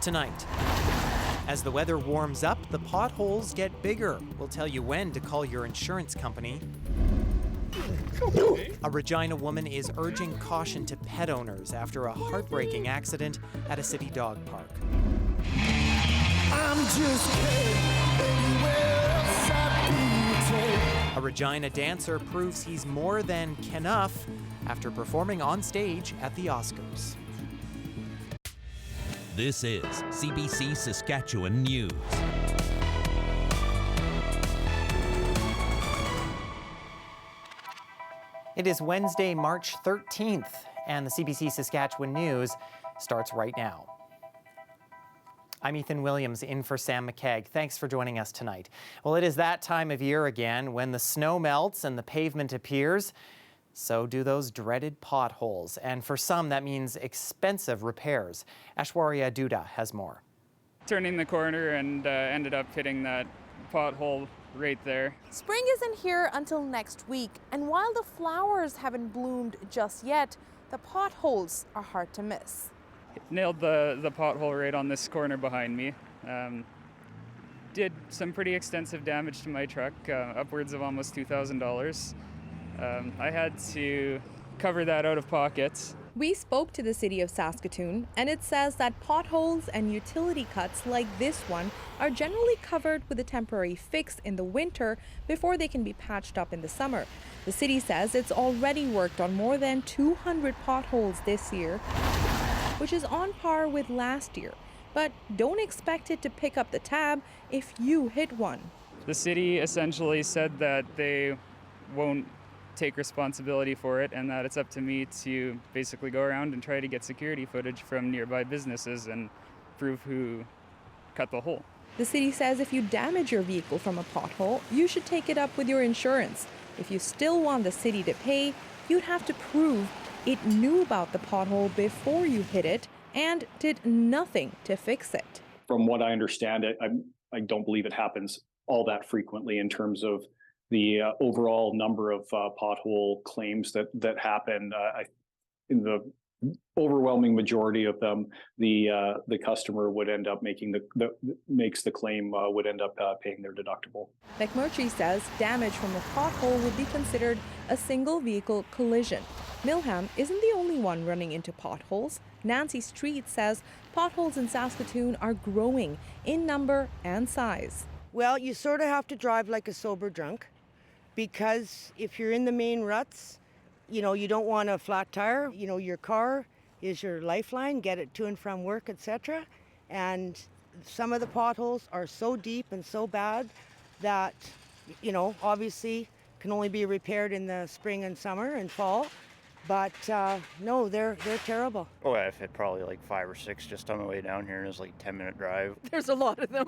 tonight. As the weather warms up, the potholes get bigger. We'll tell you when to call your insurance company. A Regina woman is urging caution to pet owners after a heartbreaking accident at a city dog park. I'm just A Regina dancer proves he's more than enough after performing on stage at the Oscars. This is CBC Saskatchewan News. It is Wednesday, March 13th, and the CBC Saskatchewan News starts right now. I'm Ethan Williams, in for Sam McKegg. Thanks for joining us tonight. Well, it is that time of year again when the snow melts and the pavement appears. So do those dreaded potholes. And for some, that means expensive repairs. Ashwarya Duda has more. Turning the corner and ended up hitting that pothole right there. Spring isn't here until next week, and while the flowers haven't bloomed just yet, the potholes are hard to miss. Nailed the pothole right on this corner behind me. Did some pretty extensive damage to my truck, upwards of almost $2,000. I had to cover that out of pocket. We spoke to the city of Saskatoon, and it says that potholes and utility cuts like this one are generally covered with a temporary fix in the winter before they can be patched up in the summer. The city says it's already worked on more than 200 potholes this year, which is on par with last year. But don't expect it to pick up the tab if you hit one. The city essentially said that they won't take responsibility for it and that it's up to me to basically go around and try to get security footage from nearby businesses and prove who cut the hole. The city says if you damage your vehicle from a pothole, you should take it up with your insurance. If you still want the city to pay, you'd have to prove it knew about the pothole before you hit it and did nothing to fix it. From what I understand, I don't believe it happens all that frequently in terms of the overall number of pothole claims that happen. In the overwhelming majority of them, the customer would end up makes the claim would end up paying their deductible. McMurtry says damage from a pothole would be considered a single vehicle collision. Milham isn't the only one running into potholes. Nancy Street says potholes in Saskatoon are growing in number and size. Well, you sort of have to drive like a sober drunk, because if you're in the main ruts, you don't want a flat tire. Your car is your lifeline, get it to and from work, etc. And some of the potholes are so deep and so bad that, obviously can only be repaired in the spring and summer and fall. But no, they're terrible. Oh, I've hit probably like 5 or 6 just on the way down here, and it's like a 10-minute drive. There's a lot of them.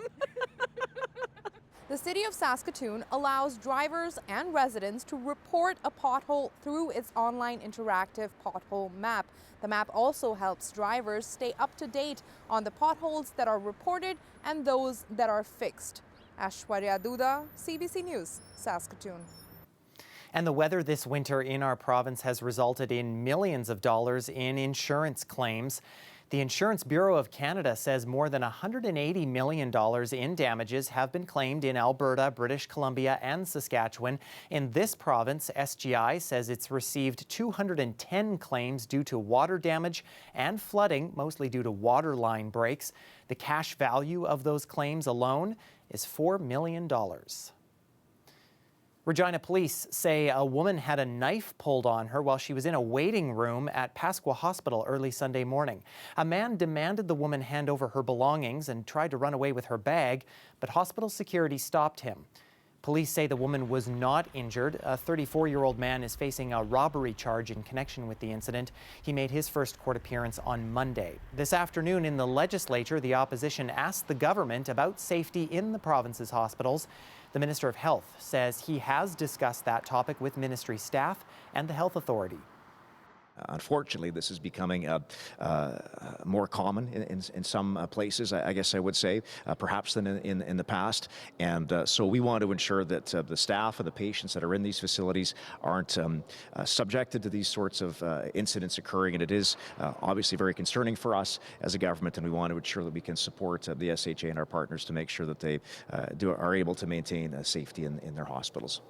The city of Saskatoon allows drivers and residents to report a pothole through its online interactive pothole map. The map also helps drivers stay up to date on the potholes that are reported and those that are fixed. Ashwarya Duda, CBC News, Saskatoon. And the weather this winter in our province has resulted in millions of dollars in insurance claims. The Insurance Bureau of Canada says more than $180 million in damages have been claimed in Alberta, British Columbia, and Saskatchewan. In this province, SGI says it's received 210 claims due to water damage and flooding, mostly due to water line breaks. The cash value of those claims alone is $4 million. Regina police say a woman had a knife pulled on her while she was in a waiting room at Pasqua Hospital early Sunday morning. A man demanded the woman hand over her belongings and tried to run away with her bag, but hospital security stopped him. Police say the woman was not injured. A 34-year-old man is facing a robbery charge in connection with the incident. He made his first court appearance on Monday. This afternoon in the legislature, the opposition asked the government about safety in the province's hospitals. The Minister of Health says he has discussed that topic with ministry staff and the health authority. Unfortunately, this is becoming more common in some places, I guess I would say, perhaps than in the past. And so we want to ensure that the staff and the patients that are in these facilities aren't subjected to these sorts of incidents occurring. And it is obviously very concerning for us as a government, and we want to ensure that we can support the SHA and our partners to make sure that they are able to maintain safety in their hospitals.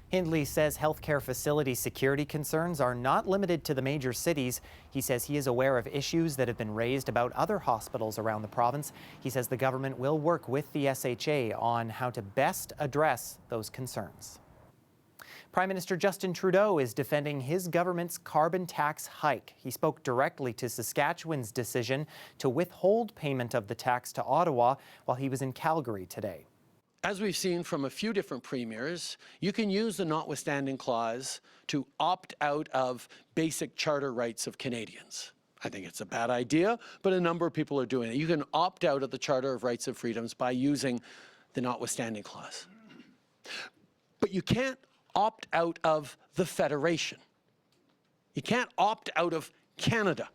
Hindley says healthcare facility security concerns are not limited to the major cities. He says he is aware of issues that have been raised about other hospitals around the province. He says the government will work with the SHA on how to best address those concerns. Prime Minister Justin Trudeau is defending his government's carbon tax hike. He spoke directly to Saskatchewan's decision to withhold payment of the tax to Ottawa while he was in Calgary today. As we've seen from a few different premiers, you can use the notwithstanding clause to opt out of basic charter rights of Canadians. I think it's a bad idea, but a number of people are doing it. You can opt out of the Charter of Rights and Freedoms by using the notwithstanding clause. But you can't opt out of the Federation. You can't opt out of Canada.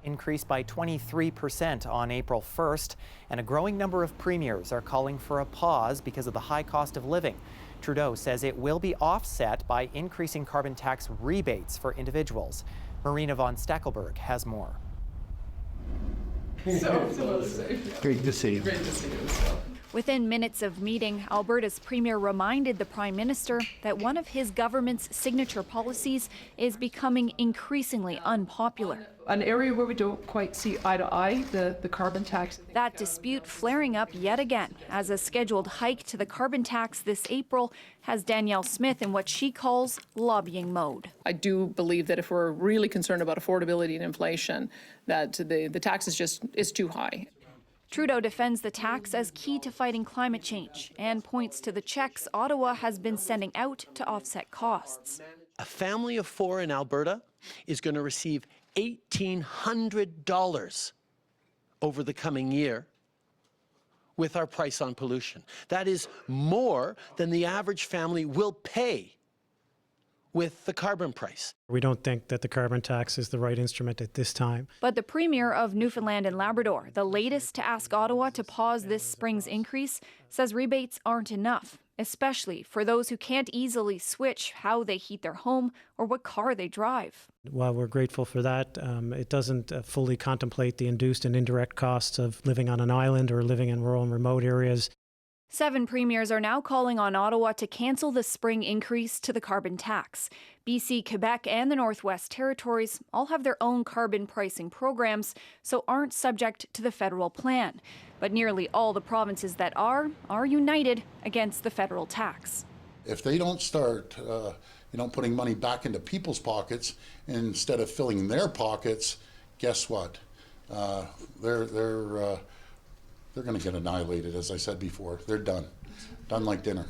Increased by 23% on April 1st, and a growing number of premiers are calling for a pause because of the high cost of living. Trudeau says it will be offset by increasing carbon tax rebates for individuals. Marina von Stackelberg has more. Great to see you. Within minutes of meeting, Alberta's premier reminded the Prime Minister that one of his government's signature policies is becoming increasingly unpopular. An area where we don't quite see eye to eye, the carbon tax. That dispute flaring up yet again as a scheduled hike to the carbon tax this April has Danielle Smith in what she calls lobbying mode. I do believe that if we're really concerned about affordability and inflation, that the tax is too high. Trudeau defends the tax as key to fighting climate change and points to the checks Ottawa has been sending out to offset costs. A family of 4 in Alberta is going to receive $1,800 over the coming year with our price on pollution. That is more than the average family will pay with the carbon price. We don't think that the carbon tax is the right instrument at this time. But the Premier of Newfoundland and Labrador, the latest to ask Ottawa to pause this spring's increase, says rebates aren't enough, especially for those who can't easily switch how they heat their home or what car they drive. While we're grateful for that, it doesn't fully contemplate the induced and indirect costs of living on an island or living in rural and remote areas. 7 premiers are now calling on Ottawa to cancel the spring increase to the carbon tax. BC, Quebec, and the Northwest Territories all have their own carbon pricing programs, so aren't subject to the federal plan. But nearly all the provinces that are united against the federal tax. If they don't start, putting money back into people's pockets instead of filling their pockets, guess what? They're going to get annihilated, as I said before. They're done. Done like dinner.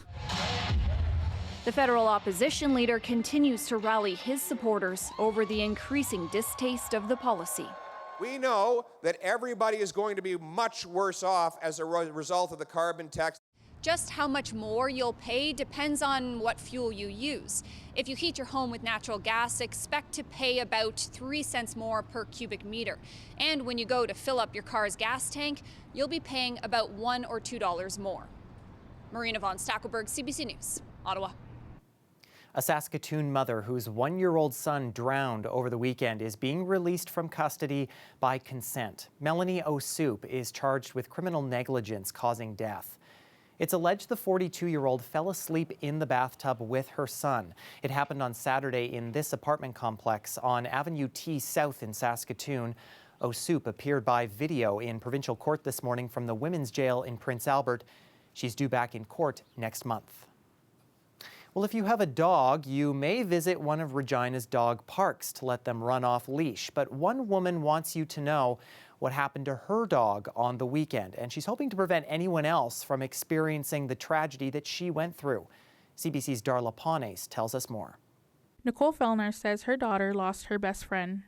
The federal opposition leader continues to rally his supporters over the increasing distaste of the policy. We know that everybody is going to be much worse off as a result of the carbon tax. Just how much more you'll pay depends on what fuel you use. If you heat your home with natural gas, expect to pay about 3 cents more per cubic meter. And when you go to fill up your car's gas tank, you'll be paying about $1 or $2 more. Marina von Stackelberg, CBC News, Ottawa. A Saskatoon mother whose 1-year-old son drowned over the weekend is being released from custody by consent. Melanie O'Soup is charged with criminal negligence causing death. It's alleged the 42-year-old fell asleep in the bathtub with her son. It happened on Saturday in this apartment complex on Avenue T South in Saskatoon. O'Soup appeared by video in provincial court this morning from the women's jail in Prince Albert. She's due back in court next month. Well, if you have a dog, you may visit one of Regina's dog parks to let them run off leash. But one woman wants you to know what happened to her dog on the weekend, and she's hoping to prevent anyone else from experiencing the tragedy that she went through. CBC's Darla Panes tells us more. Nicole Fellner says her daughter lost her best friend.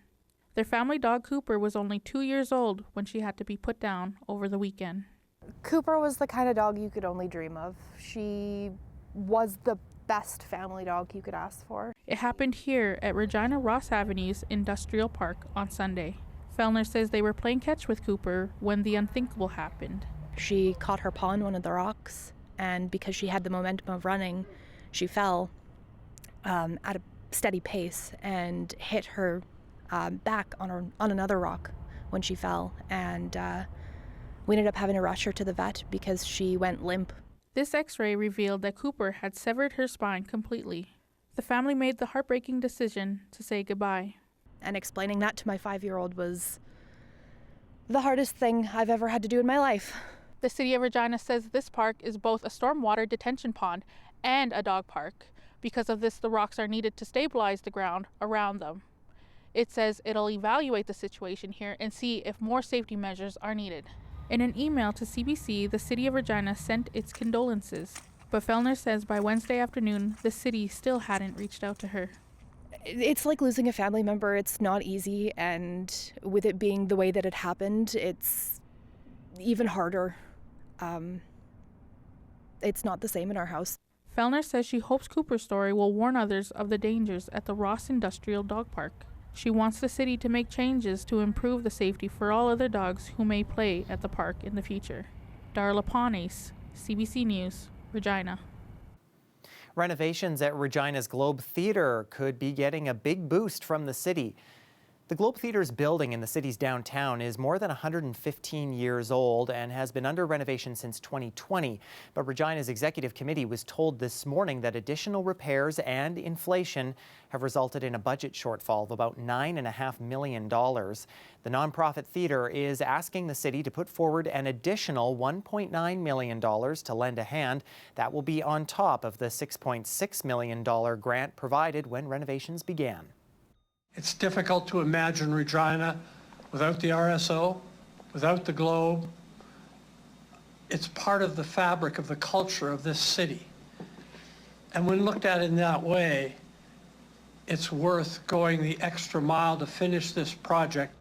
Their family dog Cooper was only 2 years old when she had to be put down over the weekend. Cooper was the kind of dog you could only dream of. She was the best family dog you could ask for. It happened here at Regina Ross Avenue's Industrial Park on Sunday. Fellner says they were playing catch with Cooper when the unthinkable happened. She caught her paw on one of the rocks, and because she had the momentum of running, she fell at a steady pace and hit her back on another rock when she fell, and we ended up having to rush her to the vet because she went limp. This x-ray revealed that Cooper had severed her spine completely. The family made the heartbreaking decision to say goodbye. And explaining that to my 5-year-old was the hardest thing I've ever had to do in my life. The city of Regina says this park is both a stormwater detention pond and a dog park. Because of this, the rocks are needed to stabilize the ground around them. It says it'll evaluate the situation here and see if more safety measures are needed. In an email to CBC, the city of Regina sent its condolences, but Fellner says by Wednesday afternoon, the city still hadn't reached out to her. It's like losing a family member. It's not easy, and with it being the way that it happened, it's even harder. It's not the same in our house. Fellner says she hopes Cooper's story will warn others of the dangers at the Ross Industrial Dog Park. She wants the city to make changes to improve the safety for all other dogs who may play at the park in the future. Darla Panes, CBC News, Regina. Renovations at Regina's Globe Theatre could be getting a big boost from the city. The Globe Theatre's building in the city's downtown is more than 115 years old and has been under renovation since 2020. But Regina's executive committee was told this morning that additional repairs and inflation have resulted in a budget shortfall of about $9.5 million. The nonprofit theater is asking the city to put forward an additional $1.9 million to lend a hand. That will be on top of the $6.6 million grant provided when renovations began. It's difficult to imagine Regina without the RSO, without the Globe. It's part of the fabric of the culture of this city. And when looked at in that way, it's worth going the extra mile to finish this project.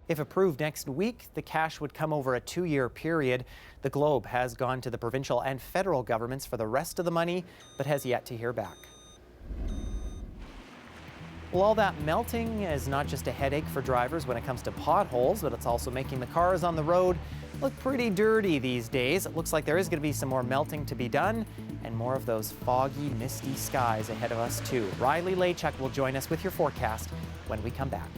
If approved next week, the cash would come over a 2-year period. The Globe has gone to the provincial and federal governments for the rest of the money, but has yet to hear back. Well, all that melting is not just a headache for drivers when it comes to potholes, but it's also making the cars on the road look pretty dirty these days. It looks like there is going to be some more melting to be done and more of those foggy, misty skies ahead of us too. Riley Lachuk will join us with your forecast when we come back.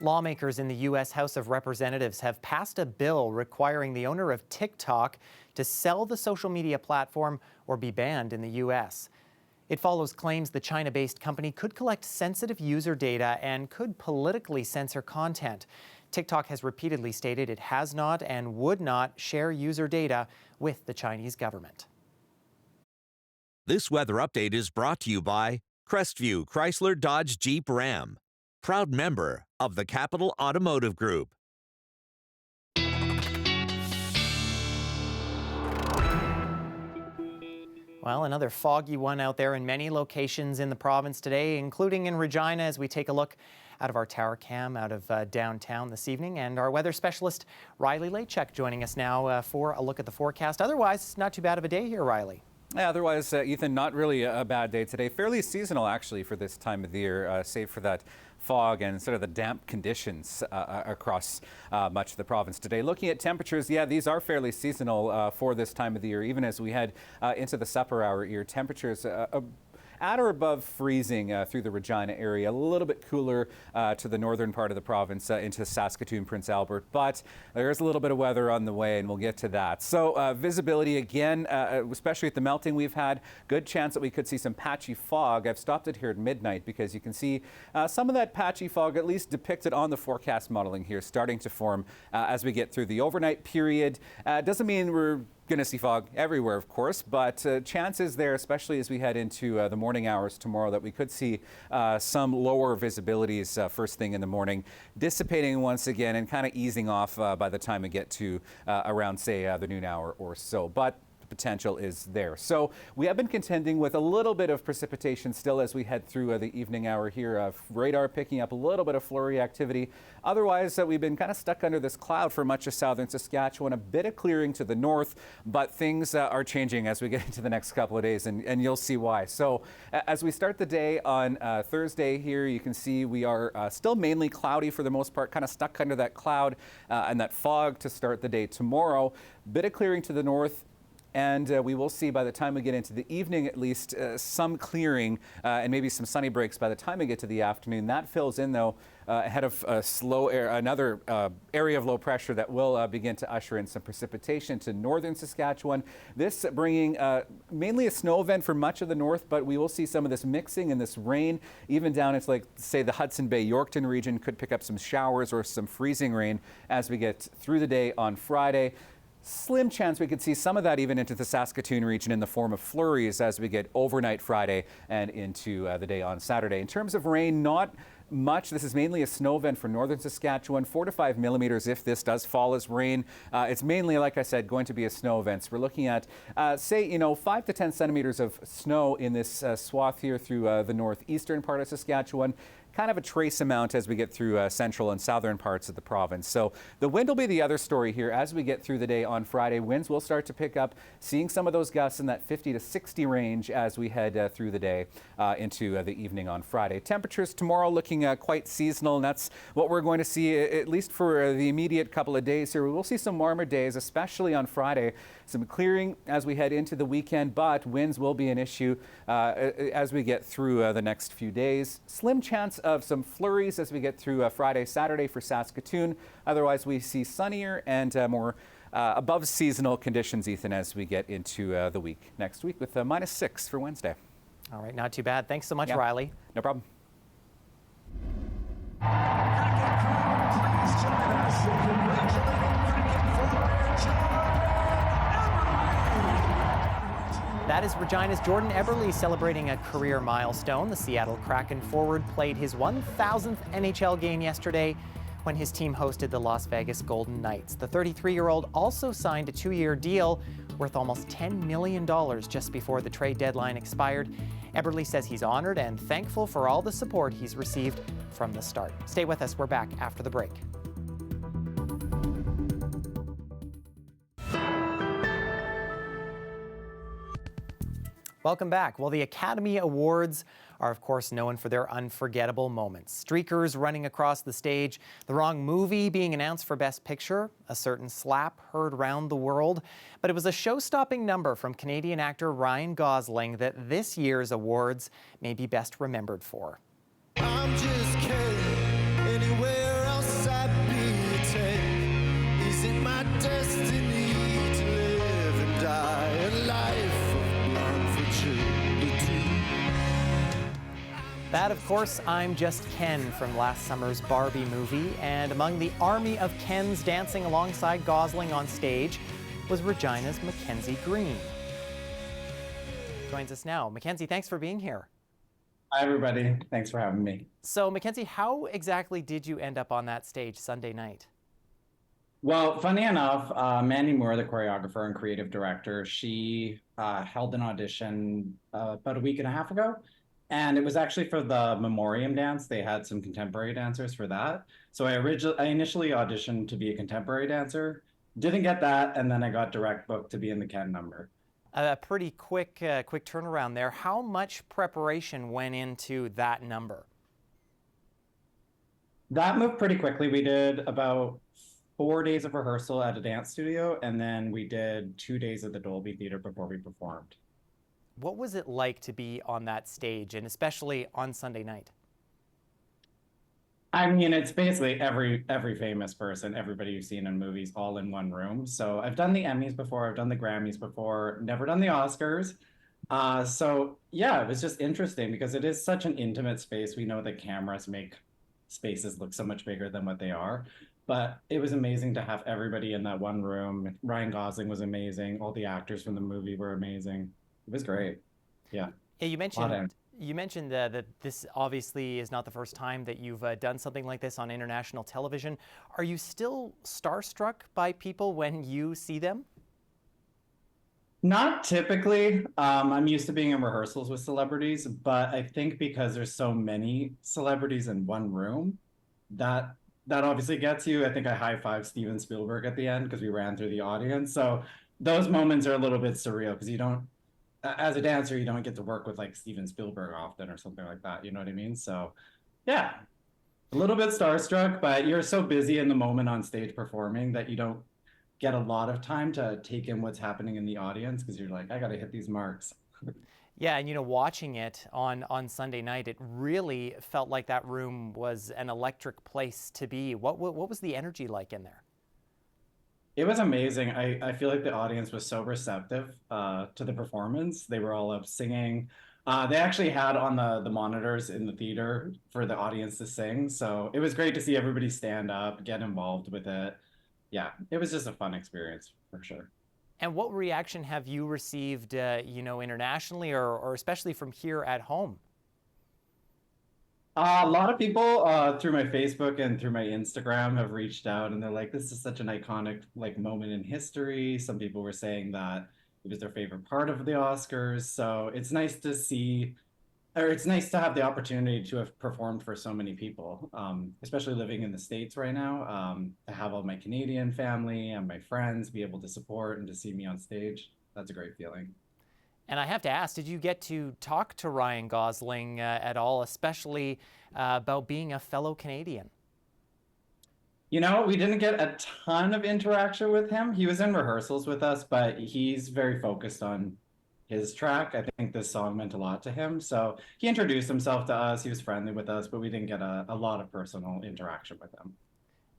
Lawmakers in the U.S. House of Representatives have passed a bill requiring the owner of TikTok to sell the social media platform or be banned in the U.S. It follows claims the China-based company could collect sensitive user data and could politically censor content. TikTok has repeatedly stated it has not and would not share user data with the Chinese government. This weather update is brought to you by Crestview Chrysler Dodge Jeep Ram, proud member of the Capital Automotive Group. Well, another foggy one out there in many locations in the province today, including in Regina, as we take a look out of our tower cam out of downtown this evening. And our weather specialist, Riley Lachuk, joining us now for a look at the forecast. Otherwise, not too bad of a day here, Riley. Yeah, otherwise, Ethan, not really a bad day today. Fairly seasonal, actually, for this time of the year, save for that fog and sort of the damp conditions across much of the province today. Looking at temperatures, yeah, these are fairly seasonal for this time of the year. Even as we head into the supper hour here, temperatures at or above freezing through the Regina area, a little bit cooler to the northern part of the province into Saskatoon, Prince Albert, but there's a little bit of weather on the way and we'll get to that. So visibility again, especially at the melting we've had, good chance that we could see some patchy fog. I've stopped it here at midnight because you can see some of that patchy fog at least depicted on the forecast modeling here starting to form as we get through the overnight period. Doesn't mean we're going to see fog everywhere, of course, but chances there, especially as we head into the morning hours tomorrow, that we could see some lower visibilities first thing in the morning, dissipating once again and kind of easing off by the time we get to around, say, the noon hour or so. But potential is there. So we have been contending with a little bit of precipitation still as we head through the evening hour here. Radar picking up a little bit of flurry activity. Otherwise, we've been kind of stuck under this cloud for much of southern Saskatchewan. A bit of clearing to the north, but things are changing as we get into the next couple of days, and you'll see why. So as we start the day on Thursday here, you can see we are still mainly cloudy for the most part, kind of stuck under that cloud and that fog to start the day tomorrow. Bit of clearing to the north. And we will see by the time we get into the evening, at least, some clearing and maybe some sunny breaks by the time we get to the afternoon. That fills in, though, ahead of another area of low pressure that will begin to usher in some precipitation to northern Saskatchewan. This bringing mainly a snow event for much of the north, but we will see some of this mixing and this rain, even down into, like, say, the Hudson Bay, Yorkton region could pick up some showers or some freezing rain as we get through the day on Friday. Slim chance we could see some of that even into the Saskatoon region in the form of flurries as we get overnight Friday and into the day on Saturday. In terms of rain, not much. This is mainly a snow event for northern Saskatchewan, 4 to 5 millimeters if this does fall as rain. It's mainly, like I said, going to be a snow event. So we're looking at, say, 5 to 10 centimeters of snow in this swath here through the northeastern part of Saskatchewan. Kind of a trace amount as we get through central and southern parts of the province. So the wind will be the other story here as we get through the day on Friday. Winds will start to pick up, seeing some of those gusts in that 50 to 60 range as we head through the day into the evening on Friday. Temperatures tomorrow looking quite seasonal, and that's what we're going to see at least for the immediate couple of days here. We will see some warmer days, especially on Friday. Some clearing as we head into the weekend, but winds will be an issue as we get through the next few days. Slim chance of some flurries as we get through Friday, Saturday for Saskatoon. Otherwise, we see sunnier and more above seasonal conditions, Ethan, as we get into the week next week with -6 for Wednesday. All right, not too bad. Thanks so much, Yeah. Riley. No problem. That is Regina's Jordan Eberle celebrating a career milestone. The Seattle Kraken forward played his 1,000th NHL game yesterday when his team hosted the Las Vegas Golden Knights. The 33-year-old also signed a 2-year deal worth almost $10 million just before the trade deadline expired. Eberle says he's honored and thankful for all the support he's received from the start. Stay with us. We're back after the break. Welcome back. Well, the Academy Awards are, of course, known for their unforgettable moments. Streakers running across the stage, the wrong movie being announced for Best Picture, a certain slap heard round the world. But it was a show-stopping number from Canadian actor Ryan Gosling that this year's awards may be best remembered for. I'm just kidding. Anywhere else I'd be taken. Is it my destiny to live and die a life? That, of course, I'm Just Ken from last summer's Barbie movie. And among the army of Kens dancing alongside Gosling on stage was Regina's Mackenzie Green. Joins us now. Mackenzie, thanks for being here. Hi, everybody. Thanks for having me. So, Mackenzie, how exactly did you end up on that stage Sunday night? Well, funny enough, Mandy Moore, the choreographer and creative director, she held an audition about a week and a half ago. And it was actually for the Memoriam dance. They had some contemporary dancers for that. So I initially auditioned to be a contemporary dancer, didn't get that, and then I got direct booked to be in the Ken number. A pretty quick turnaround there. How much preparation went into that number? That moved pretty quickly. We did about 4 days of rehearsal at a dance studio, and then we did 2 days at the Dolby Theatre before we performed. What was it like to be on that stage, and especially on Sunday night? I mean, it's basically every famous person, everybody you've seen in movies, all in one room. So I've done the Emmys before, I've done the Grammys before, never done the Oscars. So yeah, it was just interesting because it is such an intimate space. We know that cameras make spaces look so much bigger than what they are. But it was amazing to have everybody in that one room. Ryan Gosling was amazing. All the actors from the movie were amazing. It was great. Yeah. Yeah, you mentioned that this obviously is not the first time that you've done something like this on international television. Are you still starstruck by people when you see them? Not typically. I'm used to being in rehearsals with celebrities, but I think because there's so many celebrities in one room, that that obviously gets you. I think I high-fived Steven Spielberg at the end because we ran through the audience. So those moments are a little bit surreal because you don't, as a dancer, you don't get to work with like Steven Spielberg often or something like that. You know what I mean? So yeah, a little bit starstruck, but you're so busy in the moment on stage performing that you don't get a lot of time to take in what's happening in the audience because you're like, I got to hit these marks. Yeah, and watching it on Sunday night, it really felt like that room was an electric place to be. What was the energy like in there? It was amazing. I feel like the audience was so receptive to the performance. They were all up singing. They actually had on the monitors in the theater for the audience to sing. So it was great to see everybody stand up, get involved with it. Yeah, it was just a fun experience for sure. And what reaction have you received, internationally or especially from here at home? A lot of people through my Facebook and through my Instagram have reached out and they're like, this is such an iconic like moment in history. Some people were saying that it was their favorite part of the Oscars. So it's nice to see, or it's nice to have the opportunity to have performed for so many people, especially living in the States right now, to have all my Canadian family and my friends be able to support and to see me on stage. That's a great feeling. And I have to ask, did you get to talk to Ryan Gosling at all, especially about being a fellow Canadian? We didn't get a ton of interaction with him. He was in rehearsals with us, but he's very focused on his track. I think this song meant a lot to him. So he introduced himself to us. He was friendly with us, but we didn't get a lot of personal interaction with him.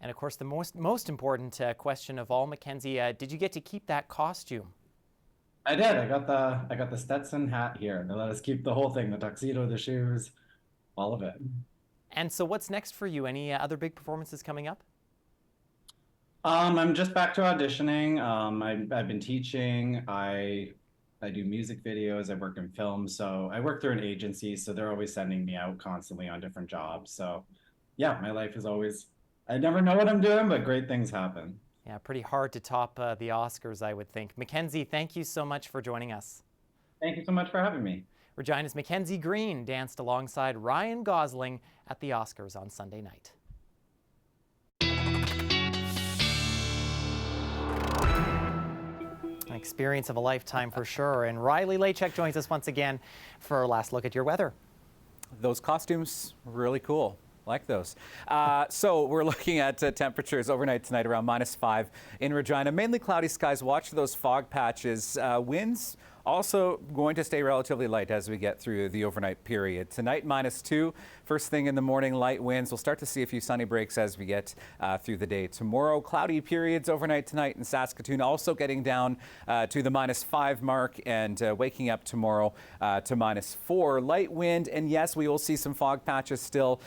And of course, the most important question of all, Mackenzie, did you get to keep that costume? I did. I got the Stetson hat here. They let us keep the whole thing, the tuxedo, the shoes, all of it. And so what's next for you? Any other big performances coming up? I'm just back to auditioning. I've been teaching. I do music videos. I work in film. So I work through an agency. So they're always sending me out constantly on different jobs. So yeah, my life is always, I never know what I'm doing, but great things happen. Yeah, pretty hard to top the Oscars, I would think. Mackenzie, thank you so much for joining us. Thank you so much for having me. Regina's Mackenzie Green danced alongside Ryan Gosling at the Oscars on Sunday night. An experience of a lifetime for sure. And Riley Lachek joins us once again for our last look at your weather. Those costumes, really cool. Like those. So we're looking at temperatures overnight tonight around -5 in Regina. Mainly cloudy skies. Watch for those fog patches. Winds also going to stay relatively light as we get through the overnight period. Tonight, -2. First thing in the morning, light winds. We'll start to see a few sunny breaks as we get through the day. Tomorrow, cloudy periods overnight tonight in Saskatoon, also getting down to the -5 mark and waking up tomorrow to -4. Light wind, and yes, we will see some fog patches still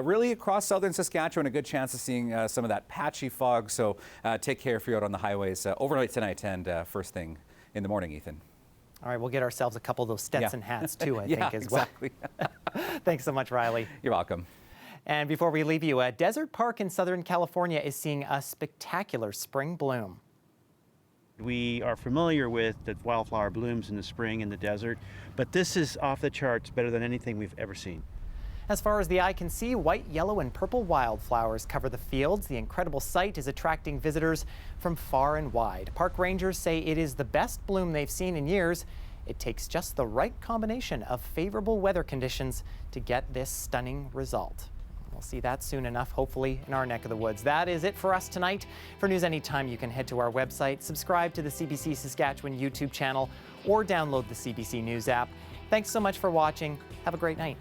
really across southern Saskatchewan. A good chance of seeing some of that patchy fog, so take care if you're out on the highways overnight tonight and first thing in the morning, Ethan. All right, we'll get ourselves a couple of those Stetson hats too, I think, as well. Exactly. Thanks so much, Riley. You're welcome. And before we leave you, Desert Park in Southern California is seeing a spectacular spring bloom. We are familiar with the wildflower blooms in the spring in the desert, but this is off the charts, better than anything we've ever seen. As far as the eye can see, white, yellow, and purple wildflowers cover the fields. The incredible sight is attracting visitors from far and wide. Park rangers say it is the best bloom they've seen in years. It takes just the right combination of favorable weather conditions to get this stunning result. We'll see that soon enough, hopefully in our neck of the woods. That is it for us tonight. For news anytime, you can head to our website, subscribe to the CBC Saskatchewan YouTube channel, or download the CBC News app. Thanks so much for watching. Have a great night.